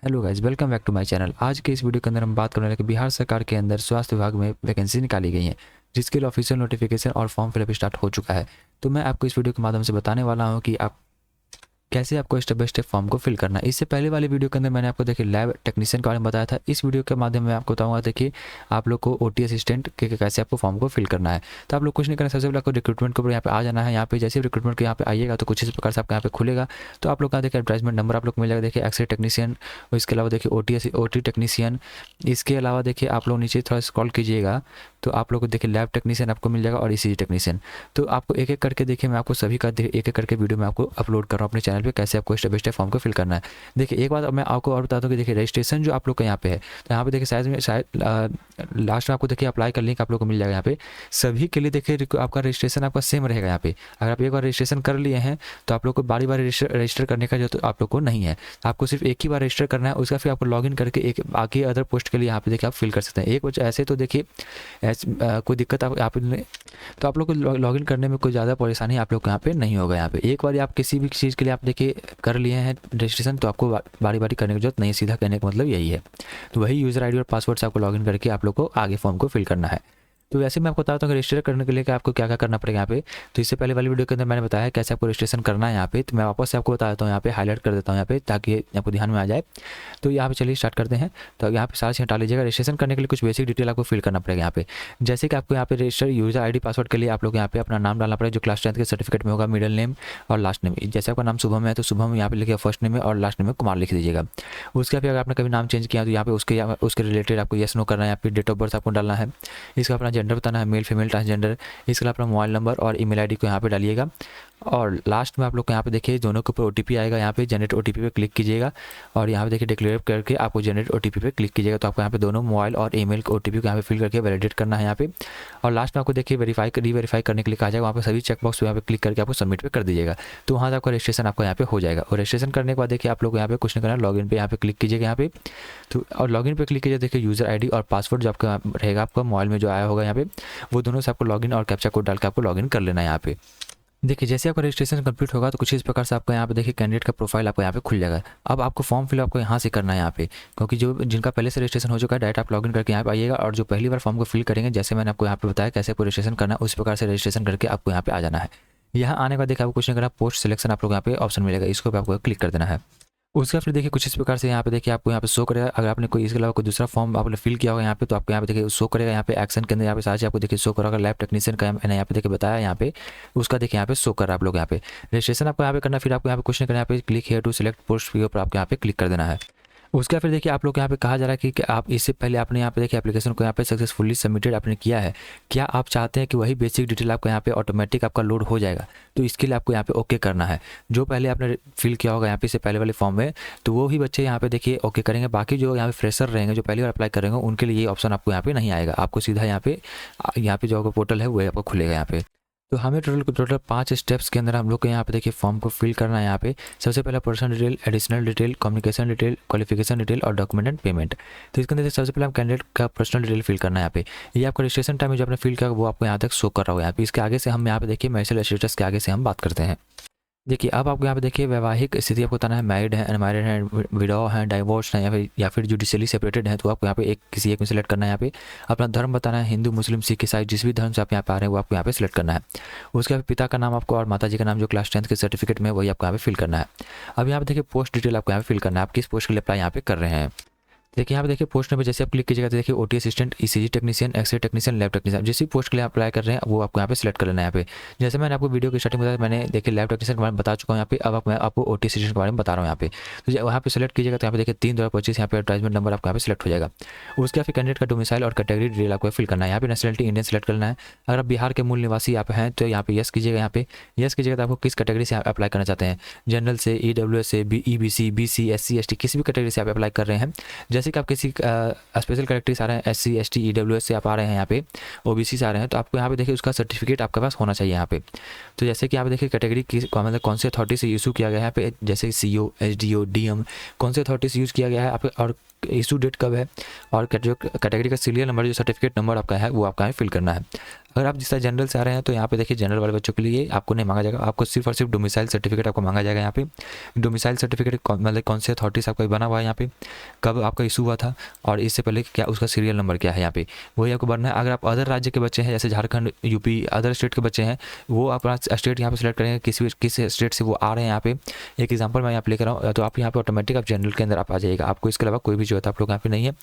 Hello guys, welcome back to my channel. आज के इस वीडियो के अंदर हम बात करने वाले कि बिहार सरकार के अंदर स्वास्थ्य विभाग में वैकेंसी निकाली गई है, जिसके लिए ऑफिशियल नोटिफिकेशन और फॉर्म फिलअप स्टार्ट हो चुका है। तो मैं आपको इस वीडियो के माध्यम से बताने वाला हूं कि आप कैसे आपको स्टेप बाय स्टेप फॉर्म को फिल करना है। इससे पहले वाले वीडियो के अंदर मैंने आपको देखिए लैब टेक्नीशियन के बारे में बताया था। इस वीडियो के माध्यम में आपको बताऊंगा देखिए आप लोग को ओटी असिस्टेंट के कैसे आपको फॉर्म को फिल करना है। तो आप लोग कुछ नहीं करना, सबसे पहले आपको रिक्रूटमेंट के ऊपर यहाँ पे आ जाना है। यहाँ पे जैसे रिक्रूटमेंट के यहाँ पे आइएगा तो कुछ इस प्रकार से आपका यहाँ पे खुलेगा। तो आप लोग का देखिए एडवर्टाइजमेंट नंबर आप लोग को मिल जाएगा, देखिए एक्सरे टेक्नीशियन और इसके अलावा देखिए ओटी टेक्नीशियन। इसके अलावा देखिए आप लोग नीचे थोड़ा स्क्रॉल कीजिएगा तो आप लोग को देखिए लैब टेक्नीशियन आपको मिल जाएगा और ईसीजी टेक्नीशियन। तो आपको एक एक करके देखिए मैं आपको सभी का एक एक करके वीडियो में आपको अपलोड कर रहा हूँ अपने चैनल पे, कैसे आपको स्टेप बाय स्टेप फॉर्म को फिल करना है। देखिए एक बात मैं आपको और बताता हूँ कि देखिए रजिस्ट्रेशन जो आप लोग का यहाँ पे है, तो यहाँ पे देखिए शायद लास्ट में आपको देखिए अप्लाई का लिंक आप लोग को मिल जाएगा। यहाँ पे सभी के लिए देखिए आपका रजिस्ट्रेशन आपका सेम रहेगा। यहाँ पे अगर आप एक बार रजिस्ट्रेशन कर लिए हैं तो आप लोग को बारी बारी रजिस्टर करने का जो तो आप लोग को नहीं है, आपको सिर्फ एक ही बार रजिस्टर करना है। उसका फिर आपको लॉगिन करके एक बाकी अदर पोस्ट के लिए यहाँ पे देखिए आप फिल कर सकते हैं। एक वजह ऐसे तो देखिए कोई दिक्कत आप तो आप लोग को लॉगिन करने में कोई ज़्यादा परेशानी आप लोग को यहाँ पे नहीं होगा। यहाँ पे एक बार आप किसी भी चीज़ के लिए आप देखिए कर लिए हैं रजिस्ट्रेशन, तो आपको बारी बारी करने की जरूरत नहीं है। सीधा कहने का मतलब यही है। तो वही यूज़र आईडी और पासवर्ड से आपको लॉगिन करके आप लोग को आगे फॉर्म को फिल करना है। तो वैसे मैं आपको बताता हूँ कि रजिस्टर करने के लिए कि आपको क्या क्या करना पड़ेगा यहाँ पे। तो इससे पहले वाली वीडियो के अंदर मैंने बताया कैसे आपको रजिस्ट्रेशन करना है यहाँ पे। तो मैं वापस से आपको बता देता हूँ, यहाँ पे हाईलाइट कर देता हूँ यहाँ पे, ताकि आपको ध्यान में आ जाए। तो यहाँ पे चलिए स्टार्ट करते हैं। तो यहाँ पे सारा चीज़ हटा लीजिएगा। रजिस्ट्रेशन करने के लिए कुछ बेसिक डिटेल आपको फिल करना पड़ेगा यहाँ पे। जैसे कि आपको यहाँ पे रजिस्टर यूज़र आईडी पासवर्ड के लिए आप लोग यहाँ पे अपना नाम डालना पड़ेगा जो क्लास 10 के सर्टिफिकेट में होगा, मिडिल नेम और लास्ट नेम। जैसे आपका नाम शुभम है तो शुभम यहाँ पे लिखिए फर्स्ट नेम में, और लास्ट नेम में कुमार लिख दीजिएगा। उसके बाद अगर आपने कभी नाम चेंज किया तो यहाँ पे उसके रिलेटेड आपको येस नो करना है। यहाँ पे डेट ऑफ बर्थ आपको डालना है। इसका अपना जेंडर बताना है, मेल फीमेल ट्रांसजेंडर। इसके अलावा अपना मोबाइल नंबर और ईमेल आईडी को यहाँ पे डालिएगा। और लास्ट में आप लोग को यहाँ पे देखिए दोनों के ऊपर ओटीपी आएगा। यहाँ पे जनरेट ओटीपी पे क्लिक कीजिएगा और यहाँ पे देखिए डिक्लेयर करके आपको जनरेट ओटीपी पे क्लिक कीजिएगा। तो आपको यहाँ पे दोनों मोबाइल और ईमेल के ओटीपी को यहाँ पे फिल करके वैलिडेट करना है यहाँ पे। और लास्ट में आपको देखिए रीवेरीफाई करने के लिए कहा जाएगा। वहाँ पे सभी चेकबॉक्स यहाँ पे क्लिक करके आपको सबमिट पे कर दीजिएगा। तो वहाँ से आपका रजिस्ट्रेशन आपको यहाँ पे हो जाएगा। और रजिस्ट्रेशन करने के बाद देखिए आप लोग यहाँ पे कुछ नहीं करना, लॉगिन पे यहाँ पे क्लिक कीजिएगा यहाँ पे। तो और लॉगिन पे क्लिक कीजिए, देखिए यूज़र आईडी और पासवर्ड जो आपका रहेगा आपका मोबाइल में जो आया होगा यहाँ पे, वो दोनों से आपको लॉगिन और कैप्चा कोड डाल के आपको लॉगिन कर लेना है यहाँ पे। देखिए जैसे आपका रजिस्ट्रेशन कंप्लीट होगा तो कुछ इस प्रकार से आपको यहाँ पे देखिए कैंडिडेट का प्रोफाइल आपको यहाँ पे खुल जाएगा। अब आपको फॉर्म फिल आपको यहाँ से करना है यहाँ पे, क्योंकि जो जिनका पहले से रजिस्ट्रेशन हो चुका है डायरेक्ट आप लॉगिन करके यहाँ पे आइएगा। और जो पहली बार फॉर्म को फिल करेंगे, जैसे मैंने आपको यहाँ पे बताया कैसे आपको रजिस्ट्रेशन करना है, उस प्रकार से रजिस्ट्रेशन करके आपको यहाँ पे आ जाना है। यहाँ आने के बाद देखिए आपको कुछ नहीं करना, पोस्ट सिलेक्शन आप लोग यहाँ पे ऑप्शन मिलेगा, इसको भी आपको क्लिक कर देना है। उसके बाद फिर देखिए कुछ इस प्रकार से यहाँ पे देखिए आपको यहाँ पे शो करेगा। अगर आपने कोई इसके अलावा कोई दूसरा फॉर्म आपने फिल किया होगा यहाँ पे, तो आपको यहाँ पे देखिए शो करेगा। यहाँ पे एक्शन के अंदर यहाँ पे सारा चीज आपको देखिए शो करेगा। लैब टेक्नीशियन का मैंने यहाँ पे देखिए बताया यहाँ पे, उसका देखिए यहाँ पे शो कर रहा है। आप लोग यहाँ पे रजिस्ट्रेशन आपको यहाँ पे करना, फिर आपको यहाँ पे कुछ नहीं करना, यहाँ पे click here to select post के ऊपर आपको यहाँ पे क्लिक कर देना है। उसके बाद फिर देखिए आप लोग यहाँ पे कहा जा रहा है कि आप इससे पहले आपने यहाँ पे देखिए एप्लीकेशन को यहाँ पे सक्सेसफुली सबमिटेड आपने किया है, क्या आप चाहते हैं कि वही बेसिक डिटेल आपका यहाँ पे ऑटोमेटिक आपका लोड हो जाएगा। तो इसके लिए आपको यहाँ पे ओके करना है। जो पहले आपने फिल किया होगा यहाँ पे इससे पहले वाले फॉर्म में, तो वो ही बच्चे यहाँ पे देखिए ओके करेंगे। बाकी जो यहाँ पे फ्रेशर रहेंगे, जो पहली बार अप्लाई करेंगे, उनके लिए ये ऑप्शन आपको यहाँ पे नहीं आएगा। आपको सीधा यहाँ पे जो आपका पोर्टल है वो आपको खुलेगा यहाँ पे। तो हमें टोटल 5 स्टेप्स के अंदर हम लोग को यहाँ पे देखिए फॉर्म को फिल करना है। यहाँ पे सबसे पहला personal detail, additional detail, communication detail, qualification detail और डॉक्यूमेंट एंड पेमेंट। तो इसके अंदर सबसे पहले हम कैंडिडेट का पर्सनल डिटेल फिल करना है यहाँ पे। ये आपका रजिस्ट्रेशन टाइम में जो आपने फिल किया वो आपको यहाँ तक शो कर रहा होगा यहाँ पे। इसके आगे से हम यहाँ पे देखिए मैरिटल स्टेटस के आगे से हम बात करते हैं। देखिए अब आपको यहाँ पे देखिए वैवाहिक स्थिति आपको बताना है, मैरिड है, अनमैरिड है, विडो है, डाइवोर्स है, या फिर जुडिशियली सेपरेटेड है। तो आपको यहाँ पे किसी एक में सेलेक्ट करना है। यहाँ पे अपना धर्म बताना है, हिंदू मुस्लिम सिख ईसाई जिस भी धर्म से आप यहाँ पे आ रहे हैं वो आपको यहाँ पे सेलेक्ट करना है। उसके बाद पिता का नाम आपको और माता जी का नाम जो क्लास 10 के सर्टिफिकेट में वही आपको यहाँ पे फिल करना है। अब यहाँ पे देखिए पोस्ट डिटेल आपको यहाँ पे फिल करना है, आप किस पोस्ट के लिए अप्लाई यहाँ पे कर रहे हैं। देखिए यहाँ पे देखिए पोस्ट में जैसे आप क्लिक कीजिएगा तो देखिए OT assistant, ECG technician, X-ray technician, lab technician, जिस भी पोस्ट के लिए आप अप्लाई कर रहे हैं वो आपको यहाँ पे सिलेक्ट कर लेना है। यहाँ पे जैसे मैंने आपको वीडियो की स्टार्टिंग में बताया, मैंने देखिए लैब टेक्नीशियन के बारे में बता चुका हूँ यहाँ पे। अब मैं आपको ओटी असिस्टेंट के बारे में बता रहा हूँ यहाँ पे। तो वहाँ पे सिलेक्ट कीजिएगा तो यहाँ पे देखिए 3/2025 यहाँ पे एडवर्टाइजमेंट नंबर आपको यहाँ पे सिलेक्ट हो जाएगा। उसके बाद कैंडिडेट का डोमिसाइल और कैटेगरी डिटेल आपको फिल करना है। यहाँ पे नेशनलिटी इंडियन सेलेक्ट करना है। अगर आप बिहार के मूल निवासी आप हैं तो यहाँ पे यस कीजिएगा। यहाँ पे यस कीजिएगा तो आपको किस कैटेगरी से आप अप्लाई करना चाहते हैं, जनरल से, ईडब्ल्यूएस से, ईबीसी, बीसी, एससी, एसटी, किसी भी कैटेगरी से आप अप्लाई कर रहे हैं। जैसे कि आप किसी स्पेशल कैटेगरी से आ रहे हैं, SC ST EWS से आप आ रहे हैं यहाँ पे, OBC से आ रहे हैं, तो आपको यहाँ पे देखिए उसका सर्टिफिकेट आपके पास होना चाहिए यहाँ पे। तो जैसे कि यहाँ पे देखिए कैटेगरी की मतलब कौन सी अथॉरिटी से इशू किया गया है यहाँ पे, जैसे CO SDO DM कौन से अथॉरिटी से यूज़ किया गया है आप, और इशू डेट कब है, और कैटेगरी का सीरियल नंबर जो सर्टिफिकेट नंबर आपका है वो आपका है फिल करना है। अगर आप जिस तरह जनरल से आ रहे हैं तो यहाँ पे देखिए जनरल वाले बच्चों के लिए आपको नहीं मांगा जाएगा, आपको सिर्फ और सिर्फ डोमिसाइल सर्टिफिकेट आपको मांगा जाएगा यहाँ पे। डोमिसाइल सर्टिफिकेट मतलब कौन से अथॉरिटी से आपका बना हुआ है यहाँ पे, कब आपका इशू हुआ था, और इससे पहले क्या उसका सीरियल नंबर क्या है यहाँ पे, वही आपको भरना है। अगर आप अदर राज्य के बच्चे हैं जैसे झारखंड यूपी अदर स्टेट के बच्चे हैं, वो अपना स्टेट यहाँ पे सेलेक्ट करेंगे किस स्टेट से वो आ रहे हैं यहाँ पे। एक एग्जाम्पल मैं यहाँ पे लेकर रहा हूँ, तो आप यहाँ पे ऑटोमेटिक आप जनरल के अंदर आप आ जाइएगा, आपको इसके अलावा कोई भी जरूरत आप लोग यहाँ पे नहीं है।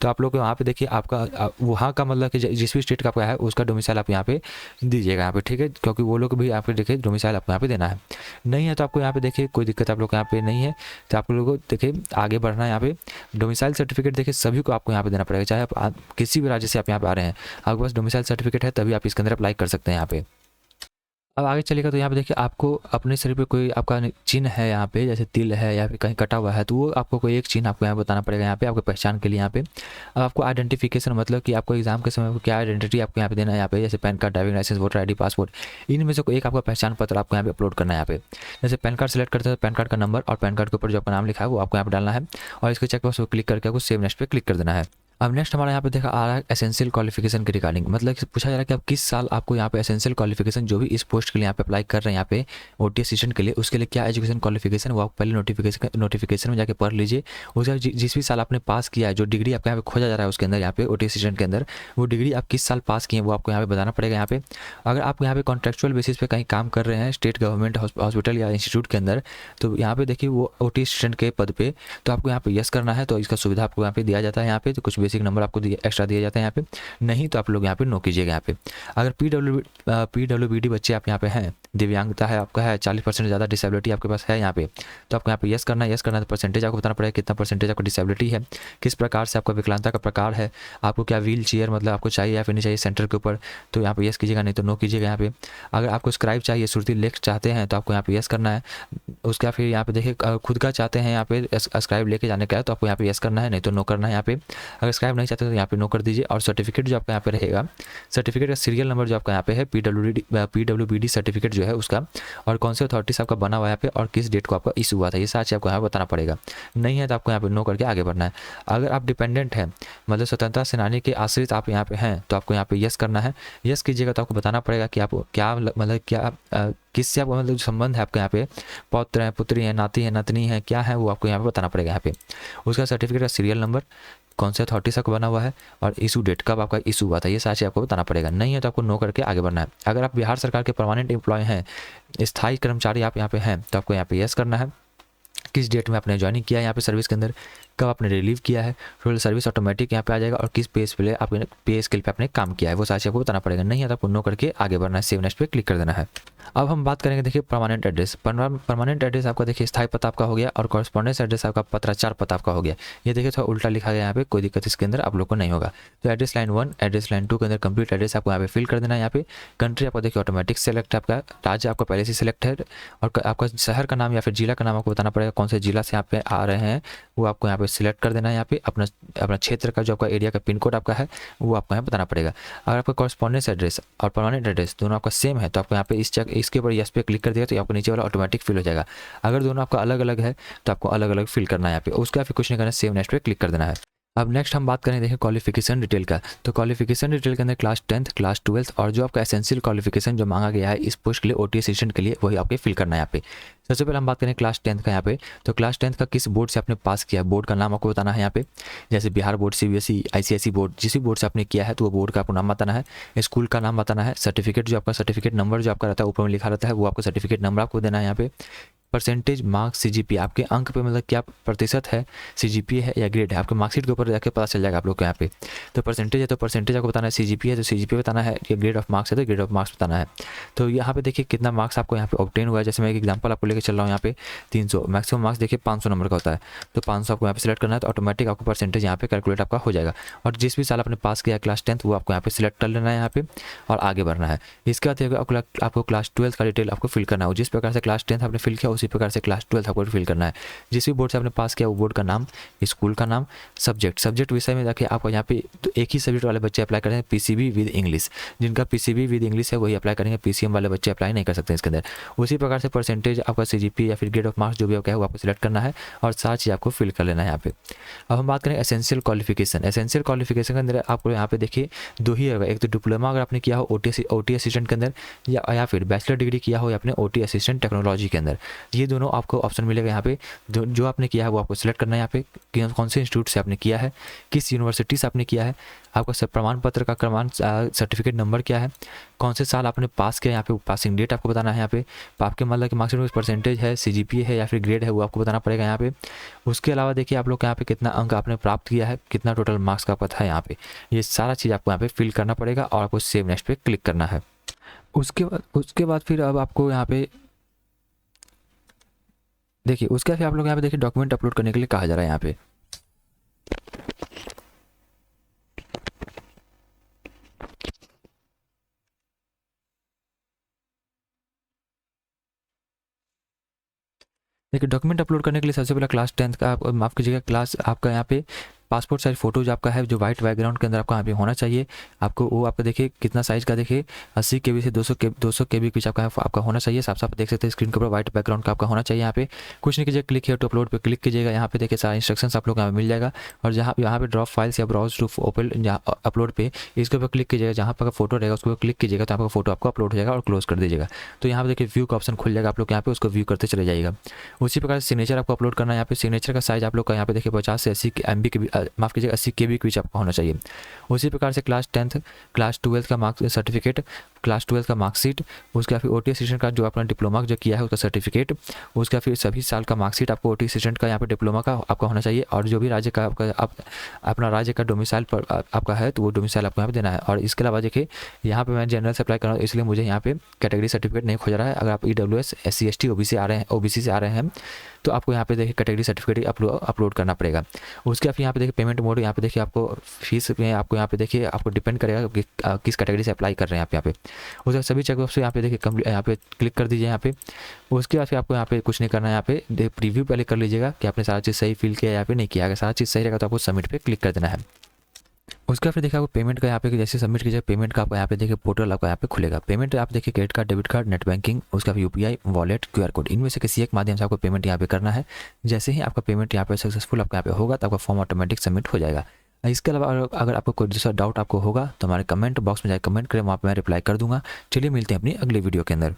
तो आप लोग को यहाँ पे देखिए आपका वहाँ का मतलब कि जिस भी स्टेट का आपका है उसका डोमिसाइल आप यहाँ पे दीजिएगा यहाँ पे, ठीक है, क्योंकि वो लोग भी यहाँ पे देखिए डोमिसाइल आपको यहाँ पे देना है। नहीं है तो आपको यहाँ पे देखिए कोई दिक्कत आप लोग यहाँ पे नहीं है, तो आप लोगों को देखिए आगे बढ़ना है। यहाँ पे डोमिसाइल सर्टिफिकेट देखिए सभी को आपको यहाँ पे देना पड़ेगा, चाहे आप किसी भी राज्य से आप यहाँ पे आ रहे हैं, आपके पास डोमिसाइल सर्टिफिकेट है तभी आप इसके अंदर अप्लाई कर सकते हैं यहाँ पे। अब आगे चलेगा तो यहाँ पे देखिए आपको अपने शरीर पे कोई आपका चिन्ह है यहाँ पे, जैसे तिल है या फिर कहीं कटा हुआ है, तो वो आपको कोई एक चिन्ह आपको यहाँ बताना पड़ेगा यहाँ पे आपको पहचान के लिए यहाँ पे। अब आपको आइडेंटिफिकेशन मतलब कि आपको एग्जाम के समय क्या आइडेंटिटी आपको यहाँ पे देना है यहाँ पे, जैसे PAN card, driving licence, voter ID, passport, इनमें से कोई एक आपका पहचान पत्र आपको यहाँ पे अपलोड करना है यहाँ पे। जैसे पैन कार्ड सेलेक्ट करते हैं तो पैन कार्ड का नंबर और पैन कार्ड के ऊपर जो आपका नाम लिखा है वो आपको यहाँ पे डालना है, और इसके चेकबॉक्स को क्लिक करके आपको सेव नेक्स्ट पे क्लिक कर देना है। अब नेक्स्ट हमारा यहाँ पे देखा आ रहा है एसेंशियल क्वालिफिकेशन के रिगार्डिंग, मतलब पूछा जा रहा है कि आप किस साल आपको यहाँ पे एसेंशियल क्वालिफिकेशन जो भी इस पोस्ट के लिए यहाँ पे अप्लाई कर रहे हैं यहाँ पे OT असिस्टेंट के लिए, उसके लिए क्या एजुकेशन क्वालिफिकेशन वो आप पहले नोटिफिकेशन में जाके पढ़ लीजिए। उसके जिस भी साल आपने पास किया है, जो डिग्री आपको यहाँ पे खोजा जा रहा है उसके अंदर यहाँ पे OT असिस्टेंट के अंदर, वो डिग्री आप किस साल पास किए हैं वो आपको यहाँ पे बताना पड़ेगा यहाँ पे। अगर आप यहाँ पे कॉन्ट्रेक्चुअल बेसिस पे कहीं काम कर रहे हैं स्टेट गवर्नमेंट हॉस्पिटल या इंस्टीट्यूट के अंदर, तो यहाँ पे देखिए वो OT असिस्टेंट के पद पे, तो आपको यहाँ पे यस करना है, तो इसका सुविधा आपको यहाँ पे दिया जाता है यहाँ पे, तो कुछ बेसिक नंबर आपको एक्स्ट्रा दिए जाते हैं यहाँ पे। नहीं तो आप लोग यहाँ पे नो कीजिएगा यहाँ पे। अगर PWBD बच्चे आप यहाँ पे हैं, दिव्यांगता है आपका है 40% से ज़्यादा डिसेबिलिटी आपके पास है यहाँ पे, तो आपको यहाँ पे यस करना है। यस करना है तो परसेंटेज आपको बताना पड़ेगा कितना परसेंटेज आपको डिसेबिलिटी है, किस प्रकार से आपका विकलांगता का प्रकार है, आपको क्या व्हील चेयर मतलब आपको चाहिए या फिर नहीं चाहिए सेंटर के ऊपर, तो यहाँ पे यस कीजिएगा, नहीं तो नो कीजिएगा यहाँ पे। अगर आपको स्क्राइब चाहिए, सुरती लेख चाहते हैं, तो आपको यहाँ पे यस करना है। उसका फिर यहाँ पे देखिए खुद का चाहते हैं यहाँ पे स्क्राइब लेके जाने का है, तो आपको यहाँ पे यस करना है, नहीं तो नो करना है यहाँ पे। अगर स्क्राइब नहीं चाहते तो यहाँ पे नो कर दीजिए। और सर्टिफिकेट जो आपका यहाँ पे रहेगा, सर्टिफिकेट का सीरियल नंबर जो आपका यहाँ पे है PWBD सर्टिफिकेट जो है उसका, और कौन से अथॉरिटी से आपका बना हुआ है यहाँ पे, और किस डेट को आपका इशू हुआ था, ये सारी आपको यहाँ पे बताना पड़ेगा। नहीं है तो आपको यहाँ पे नो करके आगे बढ़ना है। अगर आप डिपेंडेंट हैं मतलब स्वतंत्रता सेनानी के आश्रित आप यहाँ पे हैं, तो आपको यहाँ पे यस करना है। यस कीजिएगा तो आपको बताना पड़ेगा कि आपको क्या मतलब क्या किससे आपका मतलब संबंध है आपके यहाँ पे, पौत्र है, पुत्री है, नाती है, नतनी है, क्या है वो आपको यहाँ पे बताना पड़ेगा यहाँ पे। उसका सर्टिफिकेट का सीरियल नंबर, कौन से अथॉरिटी से बना हुआ है, और इशू डेट कब आपका इशू हुआ था, ये सारी आपको बताना पड़ेगा। नहीं है तो आपको नो करके आगे बढ़ना है। अगर आप बिहार सरकार के परमानेंट एम्प्लॉय हैं, स्थायी कर्मचारी आप यहाँ पे हैं, तो आपको यहाँ पे यस करना है। किस डेट में आपने ज्वाइनिंग किया है यहाँ पे सर्विस के अंदर, कब आपने रिलीव किया है, टोटल सर्विस ऑटोमेटिक यहाँ पे आ जाएगा, और किस पे स्केल पे आपने काम किया है वो सारी आपको बताना पड़ेगा। नहीं है तो आपको नो करके आगे बढ़ना है, सेव नेक्स्ट पे क्लिक कर देना है। अब हम बात करेंगे देखिए परमानेंट एड्रेस। परमानेंट एड्रेस आपका देखिए स्थायी पता आपका हो गया, और कॉरेस्पॉन्डेंस एड्रेस आपका पत्राचार पता आपका हो गया। ये देखिए थोड़ा उल्टा लिखा गया यहाँ पे, कोई दिक्कत इसके अंदर आप लोग को नहीं होगा। तो एड्रेस लाइन 1 एड्रेस लाइन 2 के अंदर कंप्लीट एड्रेस आपको यहाँ पे फिल कर देना है। यहाँ पे कंट्री आपका देखिए ऑटोमेटिक सेलेक्ट है, आपका राज्य आपका पहले से सिलेक्ट है, और आपका शहर का नाम या फिर जिला का नाम आपको बताना पड़ेगा, कौन से जिला से यहाँ पे आ रहे हैं वो आपको यहाँ पे सिलेक्ट कर देना है। यहाँ पे अपना क्षेत्र का जो आपका एरिया का पिन कोड आपका है वो आपको यहाँ बताना पड़ेगा। अगर आपका कॉरेस्पॉन्डेंस एड्रेस और परमानेंट एड्रेस दोनों आपका सेम है, तो आपको यहाँ पे इसके ऊपर यस पे क्लिक कर दिया तो आपको नीचे वाला ऑटोमेटिक फिल हो जाएगा। अगर दोनों आपका अलग अलग है तो आपको अलग अलग फिल करना है यहाँ पे, उसका फिर कुछ नहीं करना है, सेव नेक्स्ट पे क्लिक कर देना है। अब नेक्स्ट हम बात करें देखिए क्वालिफिकेशन डिटेल का। तो क्वालिफिकेशन डिटेल के अंदर क्लास 10th क्लास 12th और जो आपका एसेंशियल क्वालिफिकेशन जो मांगा गया है इस पोस्ट के लिए OT असिस्टेंट के लिए वही आपके फिल करना है यहाँ पे। सबसे पहले हम बात करें क्लास 10th का यहाँ पे। तो क्लास 10th का किस बोर्ड से आपने पास किया, बोर्ड का नाम आपको बताना है यहाँ पे, जैसे Bihar board, CBSE, ICSE board, जिस भी बोर्ड से आपने किया है तो वो बोर्ड का आपको नाम बताना है, स्कूल का नाम बताना है, सर्टिफिकेट जो आपका सर्टिफिकेट नंबर जो आपका रहता है ऊपर में लिखा रहता है वो आपको सर्टिफिकेट नंबर आपको देना है यहाँ पे। परसेंटेज मार्क्स CGPA आपके अंक पे मतलब क्या प्रतिशत है, CGPA है या ग्रेड है, आपके मार्कशीट के ऊपर जाके पता चल जाएगा आप लोग को यहाँ पे। तो परसेंटेज है तो परसेंटेज आपको बताना है, CGPA है तो CGPA बताना है, या ग्रेड ऑफ मार्क्स है तो ग्रेड ऑफ मार्क्स बताना है। तो यहाँ पे देखिए कितना मार्क्स आपको यहाँ पे ऑब्टेन हुआ है। जैसे मैं एक एग्जांपल आपको लेकर चल रहा हूँ यहाँ पे 300, मैक्सिमम मार्क्स देखिए 500 नंबर का होता है, तो 500 आपको यहाँ पे सिलेक्ट करना है, तो ऑटोमेटिक आपको परसेंटेज यहाँ पे कैलकुलेट आपका हो जाएगा। और जिस भी साल आपने पास किया क्लास 10th वो आपको यहाँ पे सिलेक्ट कर लेना है यहाँ पे और आगे बढ़ना है। इसके बाद आपको क्लास 12th का डिटेल आपको फिल करना है, जिस प्रकार से क्लास 10th आपने फिल किया उसी उसी प्रकार से क्लास 12 आपको फिल करना है। जिस भी बोर्ड से आपने पास किया वो बोर्ड का नाम, स्कूल का नाम, सब्जेक्ट विषय में जाके आपको यहाँ पे तो एक ही सब्जेक्ट वाले बच्चे अप्लाई करेंगे, पीसीबी विद इंग्लिश। जिनका पीसीबी विद इंग्लिश है वही अप्लाई करेंगे, पीसीएम वाले बच्चे अप्लाई नहीं कर सकते इसके अंदर। उसी प्रकार से परसेंटेज आपका सीजीपी या फिर ग्रेड ऑफ मार्क्स जो भी है वो आपको सिलेक्ट करना है और साथ ही आपको फिल कर लेना है यहाँ पे। अब हम बात करें एसेंशियल क्वालिफिकेशन। एसेंशियल क्वालिफिकेशन के अंदर आपको यहाँ पे देखिए दो ही होगा, एक तो डिप्लोमा अगर आपने किया हो ओटी असिस्टेंट के अंदर या फिर बैचलर डिग्री किया हो या आपने ओटी असिस्टेंट टेक्नोलॉजी के अंदर, ये दोनों आपको ऑप्शन मिलेगा यहाँ पे। जो आपने किया है वो आपको सिलेक्ट करना है यहाँ पे, कौन से इंस्टीट्यूट से आपने किया है, किस यूनिवर्सिटी से आपने किया है, आपका सब प्रमाण पत्र का सर्टिफिकेट नंबर क्या है, कौन से साल आपने पास किया, यहाँ पे पासिंग डेट आपको बताना है यहाँ पे, आपके मतलब कि मार्क्स में परसेंटेज है, सीजीपीए है या फिर ग्रेड है वो आपको बताना पड़ेगा यहाँ पे। उसके अलावा देखिए आप लोग यहाँ पे कितना अंक आपने प्राप्त किया है, कितना टोटल मार्क्स का पता है यहाँ पे, ये सारा चीज़ आपको यहाँ पे फिल करना पड़ेगा और आपको सेव नेक्स्ट पे क्लिक करना है। उसके बाद फिर अब आपको यहाँ पे देखिए उसके बाद फिर आप लोग यहाँ पे देखिए डॉक्यूमेंट अपलोड करने के लिए कहा जा रहा है यहाँ पे। देखिए डॉक्यूमेंट अपलोड करने के लिए सबसे पहला क्लास 10 का माफ़ कीजिएगा क्लास आपका यहाँ पे पासपोर्ट साइज फ़ोटो जो आपका है जो वाइट बैकग्राउंड के अंदर आपका यहाँ पे होना चाहिए। आपको वो आपका देखिए कितना साइज़ का देखिए 80 KB से 200 KB के बीच आपका होना चाहिए। साफ साफ देख सकते हैं स्क्रीन के ऊपर वाइट बैकग्राउंड का आपका होना चाहिए। यहाँ पे कुछ नहीं कीजिए, क्लिक हियर टू अपलोड पे क्लिक कीजिएगा। यहाँ पे देखिए सारा इंस्ट्रक्शंस आप लोग यहाँ मिल जाएगा और यहाँ पे ड्रॉप फाइल्स या ब्राउज टू ओपन अपलोड पे इसके ऊपर क्लिक कीजिएगा। जहाँ पर फोटो रहेगा उसके ऊपर क्लिक कीजिएगा तो आपका फोटो आपको अपलोड हो जाएगा और क्लोज कर दीजिएगा। तो यहाँ पे देखिए व्यू का ऑप्शन खुल जाएगा, आप लोग यहाँ पे उसको व्यू करते चले जाइएगा। उसी प्रकार से सिग्नेचर आपको अपलोड करना है। यहाँ पे सिग्नेचर का साइज आप लोग का यहाँ पे देखिए 50 से 80 MB के माफ़ कीजिए 80 KB के बीच आपका होना चाहिए। उसी प्रकार से क्लास 10 क्लास 12 का मार्क्स सर्टिफिकेट, क्लास 12 का मार्कशीट, उसका फिर ओटी असिस्टेंट का जो अपना डिप्लोमा जो किया है उसका सर्टिफिकेट, उसका फिर सभी साल का मार्कशीट आपको ओटी असिस्टेंट का यहाँ पे डिप्लोमा का आपका होना चाहिए। और जो भी राज्य का आपका अपना राज्य का डोमिसाइल पर आपका है तो वो डोमिसाइल आपको यहाँ पे देना है। और इसके अलावा देखिए यहाँ पे मैं जनरल से अप्लाई कर रहा हूँ इसलिए मुझे यहाँ पे कैटेगरी सर्टिफिकेट नहीं खोज रहा है। अगर आप EWS SC ST OBC आ रहे हैं OBC से आ रहे हैं तो आपको यहाँ पे देखिए कैटेगरी सर्टिफिकेट अपलोड करना पड़ेगा। उसके बाद यहाँ पे देखिए पेमेंट मोड, यहाँ पे देखिए आपको फीस में आपको यहाँ पे देखिए आपको डिपेंड करेगा कि किस कैटेगरी से अप्लाई कर रहे हैं आप यहाँ पे। उसके सभी चेकबॉक्स यहाँ पे देखिए यहाँ पे क्लिक कर दीजिए यहाँ पे। उसके बाद फिर आपको यहाँ पे कुछ नहीं करना है, यहाँ पे प्रीव्यू पहले कर लीजिएगा कि आपने सारा चीज़ सही फिल किया यहाँ पे नहीं किया। अगर सारा चीज़ सही रहेगा तो आपको सबमिट पे क्लिक कर देना है। उसका फिर देखिए आपको पेमेंट का यहाँ पे जैसे सबमिट कीजिए पेमेंट का आपको यहाँ पे देखिए पोर्टल आपको यहाँ पे खुलेगा। पेमेंट आप देखिए credit card, debit card, net banking, उसका फिर UPI, वॉलेट, QR कोड, इनमें से किसी एक माध्यम से आपको पेमेंट यहाँ पे करना है। जैसे ही आपका पेमेंट यहाँ पे सक्सेसफुल आपका यहाँ पे होगा तो आपका फॉर्म ऑटोमेटिक सबमिट हो जाएगा। इसके अलावा अगर आपको कोई दूसरा डाउट आपको होगा तो हमारे कमेंट बॉक्स में जाकर कमेंट करें, वहाँ पर मैं रिप्लाई कर दूंगा। चलिए मिलते हैं अपनी अगली वीडियो के अंदर।